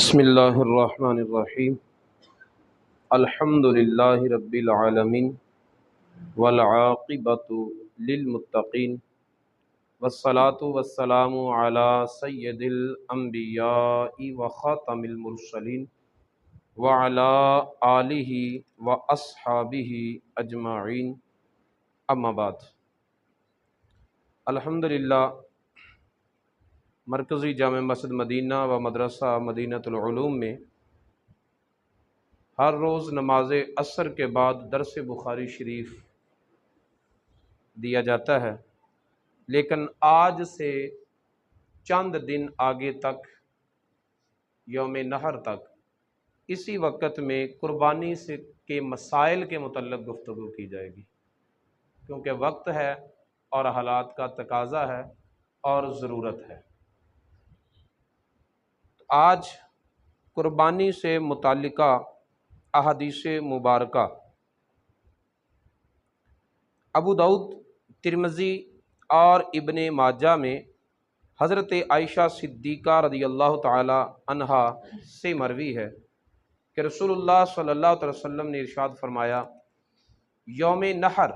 بسم اللہ الرحمن الرحیم الحمد للہ رب العالمین والعاقبۃ للمتقین والصلاة والسلام علی سید الانبیاء وخاتم المرسلین وعلی آلہ واصحابہ اجمعین، اما بعد۔ الحمدللہ مرکزی جامع مسجد مدینہ و مدرسہ مدینۃ العلوم میں ہر روز نماز عصر کے بعد درس بخاری شریف دیا جاتا ہے، لیکن آج سے چند دن آگے تک یوم نحر تک اسی وقت میں قربانی سے کے مسائل کے متعلق گفتگو کی جائے گی، کیونکہ وقت ہے اور حالات کا تقاضا ہے اور ضرورت ہے۔ آج قربانی سے متعلقہ احادیث مبارکہ ابو داؤد، ترمذی اور ابن ماجہ میں حضرت عائشہ صدیقہ رضی اللہ تعالی عنہا سے مروی ہے کہ رسول اللہ صلی اللہ علیہ وسلم نے ارشاد فرمایا، یوم نحر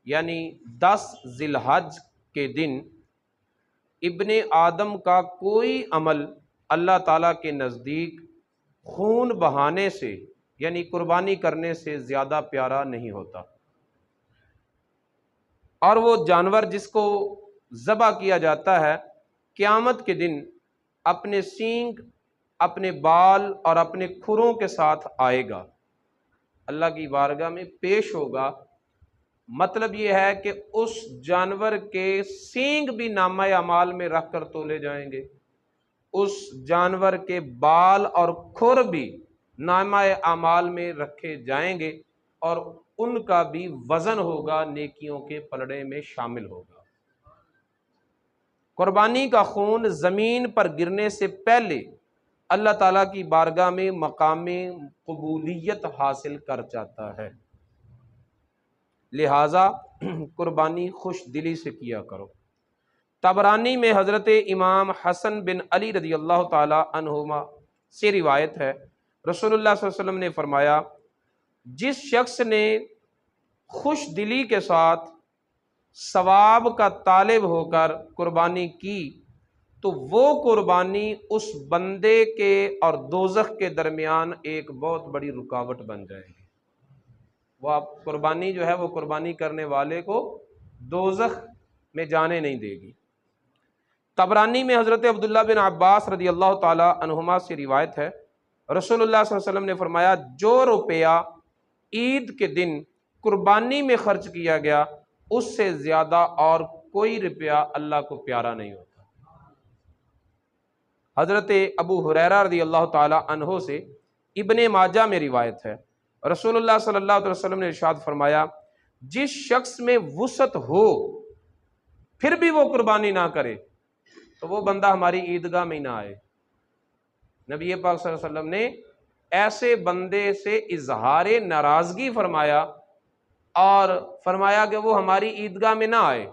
یعنی 10 ذی الحج کے دن ابن آدم کا کوئی عمل اللہ تعالیٰ کے نزدیک خون بہانے سے یعنی قربانی کرنے سے زیادہ پیارا نہیں ہوتا، اور وہ جانور جس کو ذبح کیا جاتا ہے قیامت کے دن اپنے سینگ، اپنے بال اور اپنے کھروں کے ساتھ آئے گا، اللہ کی بارگاہ میں پیش ہوگا۔ مطلب یہ ہے کہ اس جانور کے سینگ بھی نامہ اعمال میں رکھ کر تولے جائیں گے، اس جانور کے بال اور کھر بھی نامہ اعمال میں رکھے جائیں گے، اور ان کا بھی وزن ہوگا، نیکیوں کے پلڑے میں شامل ہوگا۔ قربانی کا خون زمین پر گرنے سے پہلے اللہ تعالیٰ کی بارگاہ میں مقام قبولیت حاصل کر جاتا ہے، لہٰذا قربانی خوش دلی سے کیا کرو۔ طبرانی میں حضرت امام حسن بن علی رضی اللہ تعالی عنہما سے روایت ہے، رسول اللہ صلی اللہ علیہ وسلم نے فرمایا، جس شخص نے خوش دلی کے ساتھ ثواب کا طالب ہو کر قربانی کی تو وہ قربانی اس بندے کے اور دوزخ کے درمیان ایک بہت بڑی رکاوٹ بن جائے گی۔ وہ قربانی جو ہے وہ قربانی کرنے والے کو دوزخ میں جانے نہیں دے گی۔ طبرانی میں حضرت عبداللہ بن عباس رضی اللہ تعالی عنہما سے روایت ہے، رسول اللہ صلی اللہ علیہ وسلم نے فرمایا، جو روپیہ عید کے دن قربانی میں خرچ کیا گیا اس سے زیادہ اور کوئی روپیہ اللہ کو پیارا نہیں ہوتا۔ حضرت ابو ہریرہ رضی اللہ تعالی عنہ سے ابن ماجہ میں روایت ہے، رسول اللہ صلی اللہ علیہ وسلم نے ارشاد فرمایا، جس شخص میں وسعت ہو پھر بھی وہ قربانی نہ کرے تو وہ بندہ ہماری عیدگاہ میں نہ آئے۔ نبی پاک صلی اللہ علیہ وسلم نے ایسے بندے سے اظہار ناراضگی فرمایا اور فرمایا کہ وہ ہماری عیدگاہ میں نہ آئے،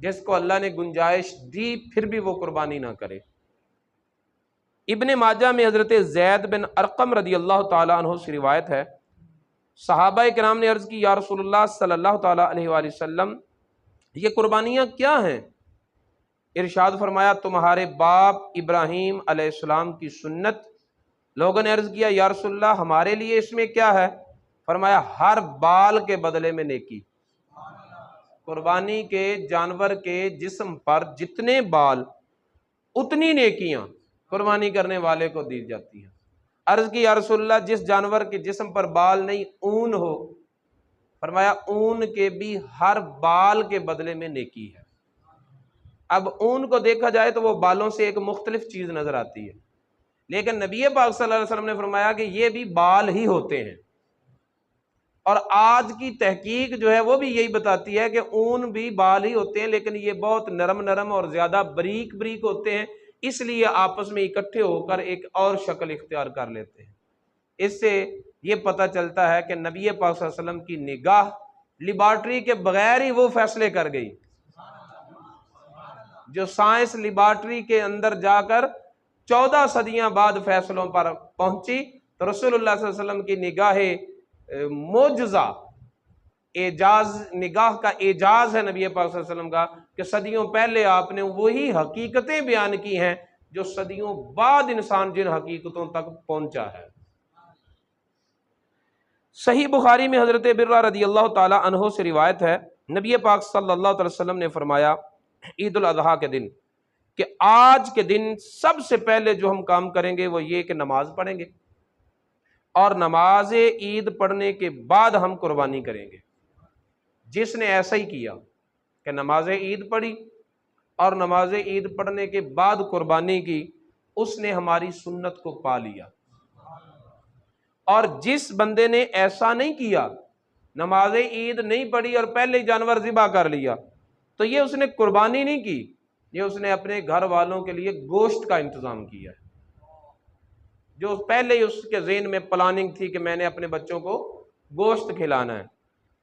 جس کو اللہ نے گنجائش دی پھر بھی وہ قربانی نہ کرے۔ ابن ماجہ میں حضرت زید بن ارقم رضی اللہ تعالی عنہ سے روایت ہے، صحابہ کرام نے عرض کی، یا رسول اللہ صلی اللہ تعالی علیہ وآلہ وسلم، یہ قربانیاں کیا ہیں؟ ارشاد فرمایا، تمہارے باپ ابراہیم علیہ السلام کی سنت۔ لوگوں نے عرض کیا، یا رسول اللہ ہمارے لیے اس میں کیا ہے؟ فرمایا، ہر بال کے بدلے میں نیکی۔ قربانی کے جانور کے جسم پر جتنے بال اتنی نیکیاں قربانی کرنے والے کو دی جاتی ہیں۔ عرض کی، یا رسول اللہ جس جانور کے جسم پر بال نہیں، اون ہو؟ فرمایا، اون کے بھی ہر بال کے بدلے میں نیکی ہے۔ اب اون کو دیکھا جائے تو وہ بالوں سے ایک مختلف چیز نظر آتی ہے، لیکن نبی پاک صلی اللہ علیہ وسلم نے فرمایا کہ یہ بھی بال ہی ہوتے ہیں، اور آج کی تحقیق جو ہے وہ بھی یہی بتاتی ہے کہ اون بھی بال ہی ہوتے ہیں، لیکن یہ بہت نرم نرم اور زیادہ بریک بریک ہوتے ہیں، اس لیے آپس میں اکٹھے ہو کر ایک اور شکل اختیار کر لیتے ہیں۔ اس سے یہ پتہ چلتا ہے کہ نبی پاک صلی اللہ علیہ وسلم کی نگاہ لیبارٹری کے بغیر ہی وہ فیصلے کر گئی، جو سائنس لیبارٹری کے اندر جا کر 14 صدیاں بعد فیصلوں پر پہنچی تو رسول اللہ صلی اللہ علیہ وسلم کی نگاہ معجزہ، اعجاز، نگاہ کا اعجاز ہے نبی پاک صلی اللہ علیہ وسلم کا کہ صدیوں پہلے آپ نے وہی حقیقتیں بیان کی ہیں جو صدیوں بعد انسان جن حقیقتوں تک پہنچا ہے۔ صحیح بخاری میں حضرت برہ رضی اللہ تعالی عنہ سے روایت ہے، نبی پاک صلی اللہ علیہ وسلم نے فرمایا عید الاضحیٰ کے دن کہ آج کے دن سب سے پہلے جو ہم کام کریں گے وہ یہ کہ نماز پڑھیں گے، اور نماز عید پڑھنے کے بعد ہم قربانی کریں گے۔ جس نے ایسا ہی کیا کہ نماز عید پڑھی اور نماز عید پڑھنے کے بعد قربانی کی، اس نے ہماری سنت کو پا لیا۔ اور جس بندے نے ایسا نہیں کیا، نماز عید نہیں پڑھی اور پہلے ہی جانور ذبح کر لیا، تو یہ اس نے قربانی نہیں کی، یہ اس نے اپنے گھر والوں کے لیے گوشت کا انتظام کیا ہے، جو پہلے ہی اس کے ذہن میں پلاننگ تھی کہ میں نے اپنے بچوں کو گوشت کھلانا ہے۔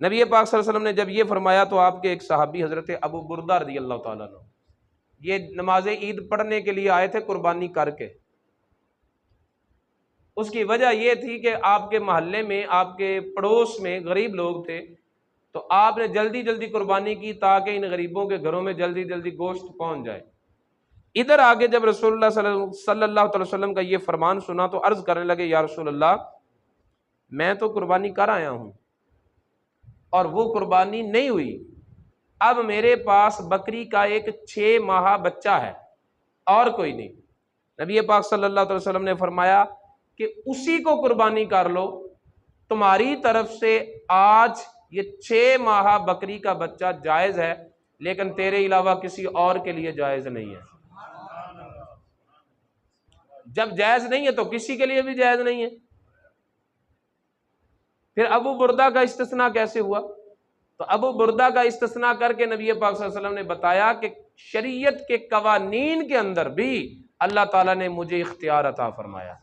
نبی پاک صلی اللہ علیہ وسلم نے جب یہ فرمایا تو آپ کے ایک صحابی حضرت ابو بردہ رضی اللہ تعالیٰ عنہ یہ نماز عید پڑھنے کے لیے آئے تھے قربانی کر کے۔ اس کی وجہ یہ تھی کہ آپ کے محلے میں، آپ کے پڑوس میں غریب لوگ تھے، تو آپ نے جلدی جلدی قربانی کی تاکہ ان غریبوں کے گھروں میں جلدی جلدی گوشت پہنچ جائے۔ ادھر آگے جب رسول اللہ صلی اللہ علیہ وسلم کا یہ فرمان سنا تو عرض کرنے لگے، یا رسول اللہ میں تو قربانی کر آیا ہوں اور وہ قربانی نہیں ہوئی، اب میرے پاس بکری کا ایک 6 ماہ بچہ ہے اور کوئی نہیں۔ نبی پاک صلی اللہ علیہ وسلم نے فرمایا کہ اسی کو قربانی کر لو، تمہاری طرف سے آج یہ 6 ماہ بکری کا بچہ جائز ہے، لیکن تیرے علاوہ کسی اور کے لیے جائز نہیں ہے۔ جب جائز نہیں ہے تو کسی کے لیے بھی جائز نہیں ہے۔ پھر ابو بردہ کا استثناء کیسے ہوا؟ تو ابو بردہ کا استثناء کر کے نبی پاک صلی اللہ علیہ وسلم نے بتایا کہ شریعت کے قوانین کے اندر بھی اللہ تعالیٰ نے مجھے اختیار عطا فرمایا،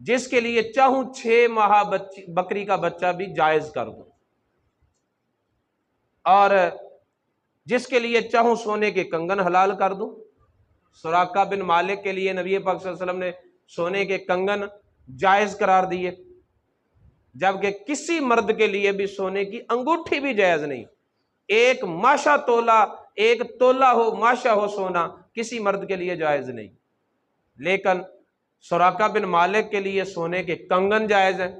جس کے لیے چاہوں 6 ماہ بکری کا بچہ بھی جائز کر دوں، اور جس کے لیے چاہوں سونے کے کنگن حلال کر دوں۔ سراقہ بن مالک کے لیے نبی پاک صلی اللہ علیہ وسلم نے سونے کے کنگن جائز قرار دیے، جبکہ کسی مرد کے لیے بھی سونے کی انگوٹھی بھی جائز نہیں۔ ایک ماشا تولا، ایک تولا ہو، ماشا ہو سونا، کسی مرد کے لیے جائز نہیں، لیکن سراقہ بن مالک کے لیے سونے کے کنگن جائز ہیں۔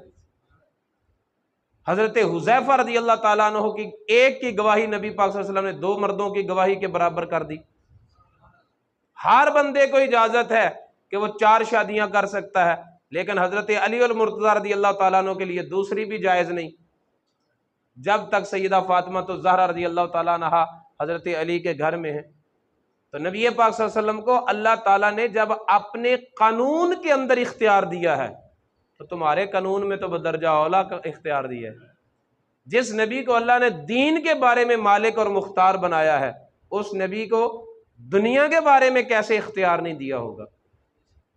حضرت حذیفہ رضی اللہ تعالیٰ عنہ کی ایک کی گواہی نبی پاک صلی اللہ علیہ وسلم نے 2 مردوں کی گواہی کے برابر کر دی۔ ہر بندے کو اجازت ہے کہ وہ 4 شادیاں کر سکتا ہے، لیکن حضرت علی المرتضیٰ رضی اللہ تعالیٰ عنہ کے لیے دوسری بھی جائز نہیں، جب تک سیدہ فاطمہ الزہرا رضی اللہ تعالیٰ عنہ حضرت علی کے گھر میں ہے۔ تو نبی پاک صلی اللہ علیہ وسلم کو اللہ تعالیٰ نے جب اپنے قانون کے اندر اختیار دیا ہے تو تمہارے قانون میں تو بدرجہ اولا کا اختیار دیا ہے۔ جس نبی کو اللہ نے دین کے بارے میں مالک اور مختار بنایا ہے، اس نبی کو دنیا کے بارے میں کیسے اختیار نہیں دیا ہوگا؟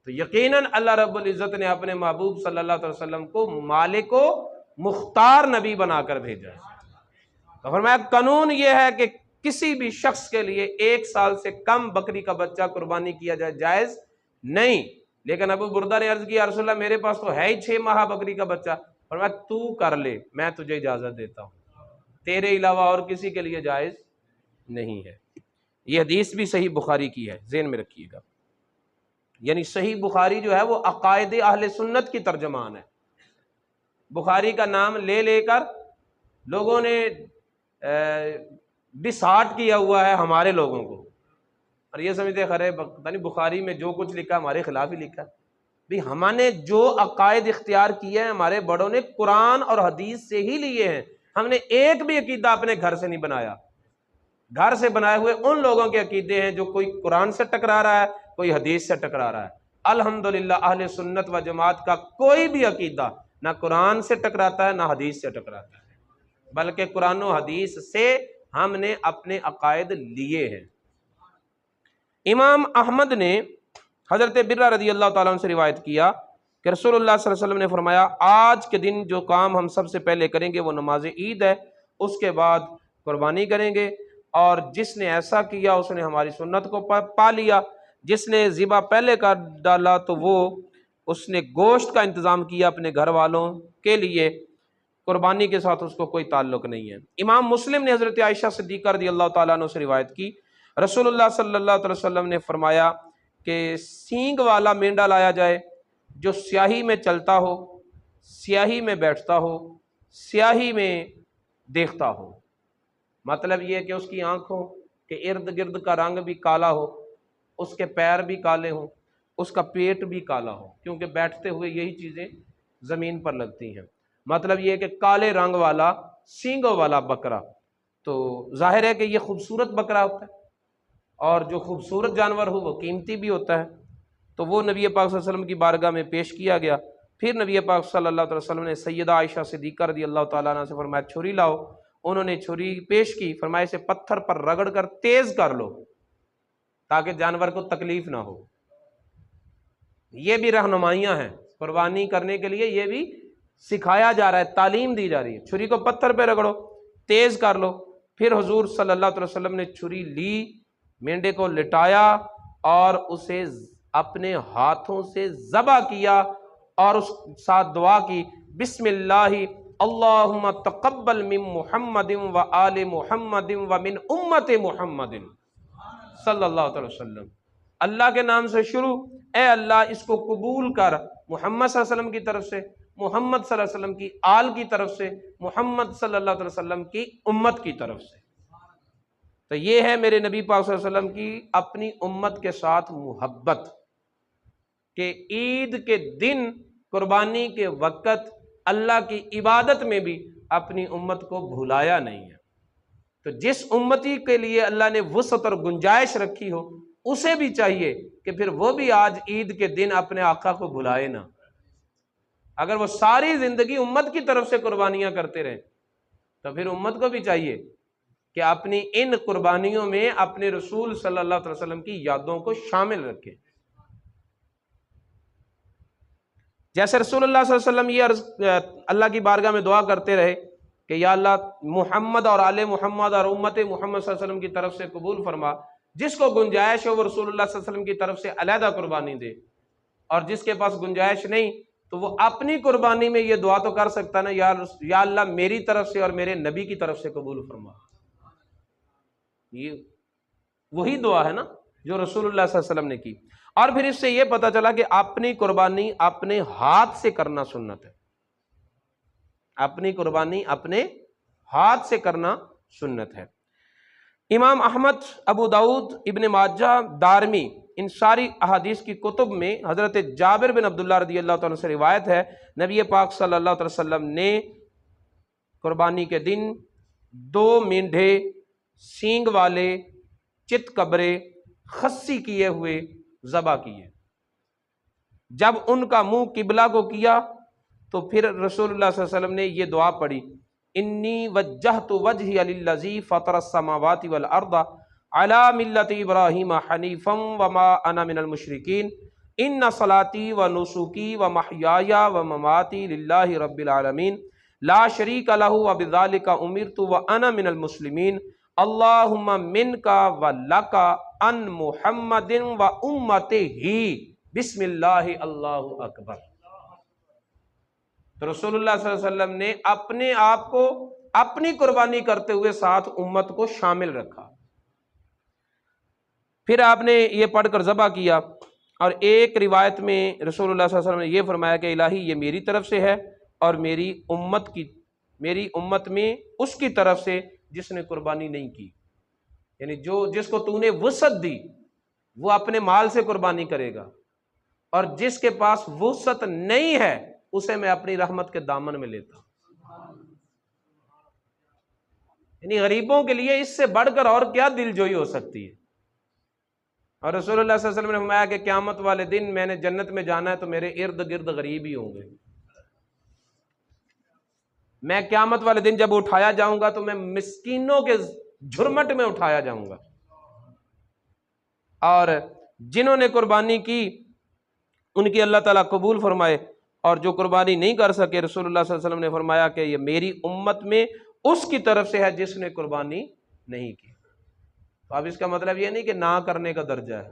تو یقیناً اللہ رب العزت نے اپنے محبوب صلی اللہ علیہ وسلم کو مالک و مختار نبی بنا کر بھیجا ہے۔ تو فرمایا قانون یہ ہے کہ کسی بھی شخص کے لیے 1 سال سے کم بکری کا بچہ قربانی کیا جائے جائز نہیں۔ لیکن ابو بردہ نے عرض کیا، یا رسول اللہ میرے پاس تو ہے ہی 6 ماہ بکری کا بچہ۔ فرمایا تو کر لے، میں تجھے اجازت دیتا ہوں، تیرے علاوہ اور کسی کے لیے جائز نہیں ہے۔ یہ حدیث بھی صحیح بخاری کی ہے، ذہن میں رکھیے گا۔ یعنی صحیح بخاری جو ہے وہ عقائد اہل سنت کی ترجمان ہے۔ بخاری کا نام لے لے کر لوگوں نے ڈسہارٹ کیا ہوا ہے ہمارے لوگوں کو، اور یہ سمجھتے خرے پتہ نہیں بخاری میں جو کچھ لکھا ہمارے خلاف ہی لکھا۔ بھی ہم نے جو عقائد اختیار کیے ہیں ہمارے بڑوں نے قرآن اور حدیث سے ہی لیے ہیں، ہم نے ایک بھی عقیدہ اپنے گھر سے نہیں بنایا۔ گھر سے بنائے ہوئے ان لوگوں کے عقیدے ہیں جو کوئی قرآن سے ٹکرا رہا ہے، کوئی حدیث سے ٹکرا رہا ہے۔ الحمدللہ اہل سنت و جماعت کا کوئی بھی عقیدہ نہ قرآن سے ٹکراتا ہے نہ حدیث سے ٹکراتا ہے، بلکہ قرآن و حدیث سے ہم نے اپنے عقائد لیے ہیں۔ امام احمد نے حضرت برہ رضی اللہ تعالیٰ عنہ سے روایت کیا کہ رسول اللہ صلی اللہ علیہ وسلم نے فرمایا، آج کے دن جو کام ہم سب سے پہلے کریں گے وہ نماز عید ہے، اس کے بعد قربانی کریں گے، اور جس نے ایسا کیا اس نے ہماری سنت کو پا لیا، جس نے ذبح پہلے کر ڈالا تو وہ اس نے گوشت کا انتظام کیا اپنے گھر والوں کے لیے، قربانی کے ساتھ اس کو کوئی تعلق نہیں ہے۔ امام مسلم نے حضرت عائشہ صدیقہ رضی اللہ تعالیٰ عنہ سے روایت کی، رسول اللہ صلی اللہ علیہ وسلم نے فرمایا کہ سینگ والا مینڈا لایا جائے جو سیاہی میں چلتا ہو، سیاہی میں بیٹھتا ہو، سیاہی میں دیکھتا ہو، مطلب یہ ہے کہ اس کی آنکھوں کے ارد گرد کا رنگ بھی کالا ہو، اس کے پیر بھی کالے ہوں، اس کا پیٹ بھی کالا ہو، کیونکہ بیٹھتے ہوئے یہی چیزیں زمین پر لگتی ہیں، مطلب یہ ہے کہ کالے رنگ والا سینگوں والا بکرا۔ تو ظاہر ہے کہ یہ خوبصورت بکرا ہوتا ہے، اور جو خوبصورت جانور ہو وہ قیمتی بھی ہوتا ہے، تو وہ نبی پاک صلی اللہ علیہ وسلم کی بارگاہ میں پیش کیا گیا۔ پھر نبی پاک صلی اللہ علیہ وسلم نے سیدہ عائشہ صدیقہ رضی اللہ تعالیٰ عنہ سے فرمایا چھری لاؤ، انہوں نے چھری پیش کی، فرمایا اسے پتھر پر رگڑ کر تیز کر لو تاکہ جانور کو تکلیف نہ ہو۔ یہ بھی رہنمائیاں ہیں قربانی کرنے کے لیے، یہ بھی سکھایا جا رہا ہے، تعلیم دی جا رہی ہے، چھری کو پتھر پہ رگڑو، تیز کر لو۔ پھر حضور صلی اللہ علیہ وسلم نے چھری لی، مینڈے کو لٹایا اور اسے اپنے ہاتھوں سے ذبح کیا اور اس ساتھ دعا کی، بسم اللہ اللہم تقبل من محمد و آل محمد و من امت محمد صلی اللہ علیہ وسلم، اللہ کے نام سے شروع، اے اللہ اس کو قبول کر محمد صلی اللہ علیہ وسلم کی طرف سے، محمد صلی اللہ علیہ وسلم کی آل کی طرف سے، محمد صلی اللہ علیہ وسلم کی امت کی طرف سے۔ تو یہ ہے میرے نبی پاک صلی اللہ علیہ وسلم کی اپنی امت کے ساتھ محبت، کہ عید کے دن قربانی کے وقت اللہ کی عبادت میں بھی اپنی امت کو بھلایا نہیں ہے۔ تو جس امتی کے لیے اللہ نے وسعت اور گنجائش رکھی ہو اسے بھی چاہیے کہ پھر وہ بھی آج عید کے دن اپنے آقا کو بھلائے نہ۔ اگر وہ ساری زندگی امت کی طرف سے قربانیاں کرتے رہیں تو پھر امت کو بھی چاہیے کہ اپنی ان قربانیوں میں اپنے رسول صلی اللہ علیہ وسلم کی یادوں کو شامل رکھیں۔ جیسے رسول اللہ صلی اللہ علیہ وسلم یہ اللہ کی بارگاہ میں دعا کرتے رہے کہ یا اللہ محمد اور آل محمد اور امت محمد صلی اللہ علیہ وسلم کی طرف سے قبول فرما، جس کو گنجائش ہو وہ رسول اللہ صلی اللہ علیہ وسلم کی طرف سے علیحدہ قربانی دے، اور جس کے پاس گنجائش نہیں تو وہ اپنی قربانی میں یہ دعا تو کر سکتا نا، یا اللہ میری طرف سے اور میرے نبی کی طرف سے قبول فرما۔ یہ وہی دعا ہے نا جو رسول اللہ صلی اللہ علیہ وسلم نے کی۔ اور پھر اس سے یہ پتہ چلا کہ اپنی قربانی اپنے ہاتھ سے کرنا سنت ہے، اپنی قربانی اپنے ہاتھ سے کرنا سنت ہے۔ امام احمد، ابو داؤد، ابن ماجہ، دارمی، ان ساری احادیث کی کتب میں حضرت جابر بن عبداللہ رضی اللہ تعالیٰ سے روایت ہے، نبی پاک صلی اللہ علیہ وسلم نے قربانی کے دن 2 مینڈھے سینگ والے چت کبرے خصی کیے ہوئے ذبح کیے۔ جب ان کا منہ قبلہ کو کیا تو پھر رسول اللہ صلی اللہ علیہ وسلم نے یہ دعا پڑھی، انی وجہت وجہی للذی فطر السماوات والارض علی ملت ابراہیم حنیفا وما انا من المشرکین ان صلاتی و نسکی و محیای و مماتی للہ رب العالمین لا شریک لہ وبذالک امرت وانا من المسلمین اللہم منک و لک ان محمد و امتہ بسم اللہ اللہ اکبر۔ تو رسول اللہ صلی اللہ علیہ وسلم نے اپنے آپ کو اپنی قربانی کرتے ہوئے ساتھ امت کو شامل رکھا۔ پھر آپ نے یہ پڑھ کر ذبح کیا، اور ایک روایت میں رسول اللہ صلی اللہ علیہ وسلم نے یہ فرمایا کہ الہی یہ میری طرف سے ہے اور میری امت میں اس کی طرف سے جس نے قربانی نہیں کی، یعنی جس کو تو نے وسعت دی وہ اپنے مال سے قربانی کرے گا، اور جس کے پاس وسعت نہیں ہے اسے میں اپنی رحمت کے دامن میں لیتا ہوں۔ یعنی غریبوں کے لیے اس سے بڑھ کر اور کیا دل جوئی ہو سکتی ہے۔ اور رسول اللہ صلی اللہ علیہ وسلم نے فرمایا کہ قیامت والے دن میں نے جنت میں جانا ہے تو میرے ارد گرد غریب ہی ہوں گے، میں قیامت والے دن جب اٹھایا جاؤں گا تو میں مسکینوں کے جھرمٹ میں اٹھایا جاؤں گا، اور جنہوں نے قربانی کی ان کی اللہ تعالیٰ قبول فرمائے، اور جو قربانی نہیں کر سکے رسول اللہ صلی اللہ علیہ وسلم نے فرمایا کہ یہ میری امت میں اس کی طرف سے ہے جس نے قربانی نہیں کی۔ تو اب اس کا مطلب یہ نہیں کہ نہ کرنے کا درجہ ہے،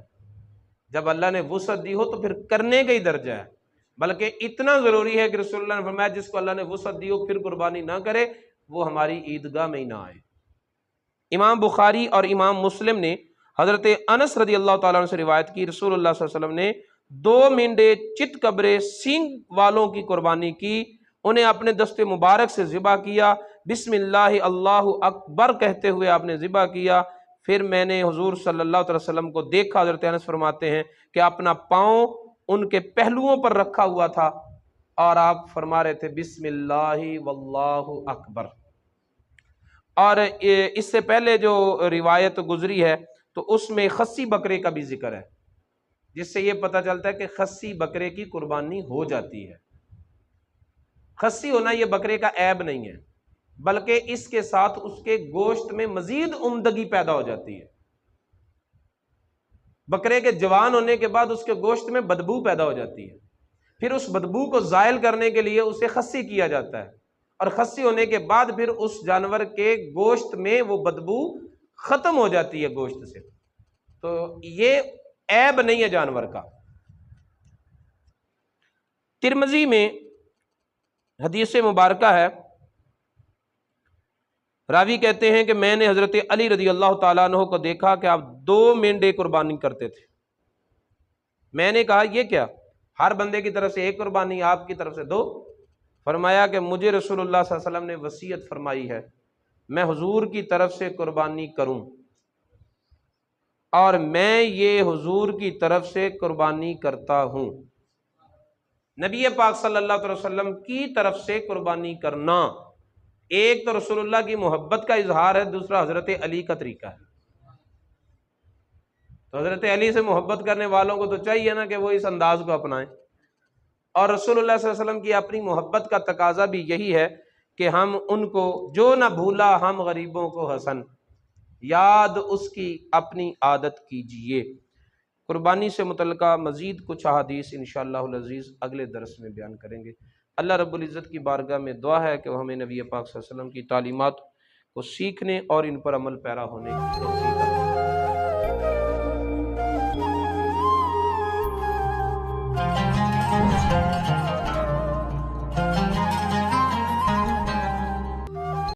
جب اللہ نے وسعت دی ہو تو پھر کرنے کا ہی درجہ ہے، بلکہ اتنا ضروری ہے کہ رسول اللہ نے فرمایا جس کو اللہ نے وسعت دی ہو پھر قربانی نہ کرے وہ ہماری عیدگاہ میں ہی نہ آئے۔ امام بخاری اور امام مسلم نے حضرت انس رضی اللہ تعالیٰ عنہ سے روایت کی، رسول اللہ صلی اللہ علیہ وسلم نے 2 مینڈے چت قبرے سینگ والوں کی قربانی کی، انہیں اپنے دست مبارک سے ذبح کیا، بسم اللہ اللہ اکبر کہتے ہوئے آپ نے ذبح کیا۔ پھر میں نے حضور صلی اللہ علیہ وسلم کو دیکھا، حضرت انس فرماتے ہیں کہ اپنا پاؤں ان کے پہلوؤں پر رکھا ہوا تھا اور آپ فرما رہے تھے بسم اللہ واللہ اکبر۔ اور اس سے پہلے جو روایت گزری ہے تو اس میں خصی بکرے کا بھی ذکر ہے، جس سے یہ پتہ چلتا ہے کہ خصی بکرے کی قربانی ہو جاتی ہے۔ خصی ہونا یہ بکرے کا عیب نہیں ہے، بلکہ اس کے ساتھ اس کے گوشت میں مزید عمدگی پیدا ہو جاتی ہے۔ بکرے کے جوان ہونے کے بعد اس کے گوشت میں بدبو پیدا ہو جاتی ہے، پھر اس بدبو کو زائل کرنے کے لیے اسے خصی کیا جاتا ہے، اور خصی ہونے کے بعد پھر اس جانور کے گوشت میں وہ بدبو ختم ہو جاتی ہے گوشت سے، تو یہ عیب نہیں ہے جانور کا۔ ترمذی میں حدیث مبارکہ ہے، راوی کہتے ہیں کہ میں نے حضرت علی رضی اللہ تعالیٰ عنہ کو دیکھا کہ آپ 2 مینڈے قربانی کرتے تھے۔ میں نے کہا یہ کیا؟ ہر بندے کی طرف سے 1 قربانی، آپ کی طرف سے 2؟ فرمایا کہ مجھے رسول اللہ صلی اللہ علیہ وسلم نے وصیت فرمائی ہے میں حضور کی طرف سے قربانی کروں، اور میں یہ حضور کی طرف سے قربانی کرتا ہوں۔ نبی پاک صلی اللہ علیہ وسلم کی طرف سے قربانی کرنا، ایک تو رسول اللہ کی محبت کا اظہار ہے، دوسرا حضرت علی کا طریقہ ہے۔ تو حضرت علی سے محبت کرنے والوں کو تو چاہیے نا کہ وہ اس انداز کو اپنائیں، اور رسول اللہ صلی اللہ علیہ وسلم کی اپنی محبت کا تقاضا بھی یہی ہے کہ ہم ان کو جو نہ بھولا ہم غریبوں کو حسن، یاد اس کی اپنی عادت کیجئے۔ قربانی سے متعلقہ مزید کچھ احادیث انشاءاللہ العزیز اگلے درس میں بیان کریں گے۔ اللہ رب العزت کی بارگاہ میں دعا ہے کہ وہ ہمیں نبی پاک صلی اللہ علیہ وسلم کی تعلیمات کو سیکھنے اور ان پر عمل پیرا ہونے کی توفیق عطا فرمائے۔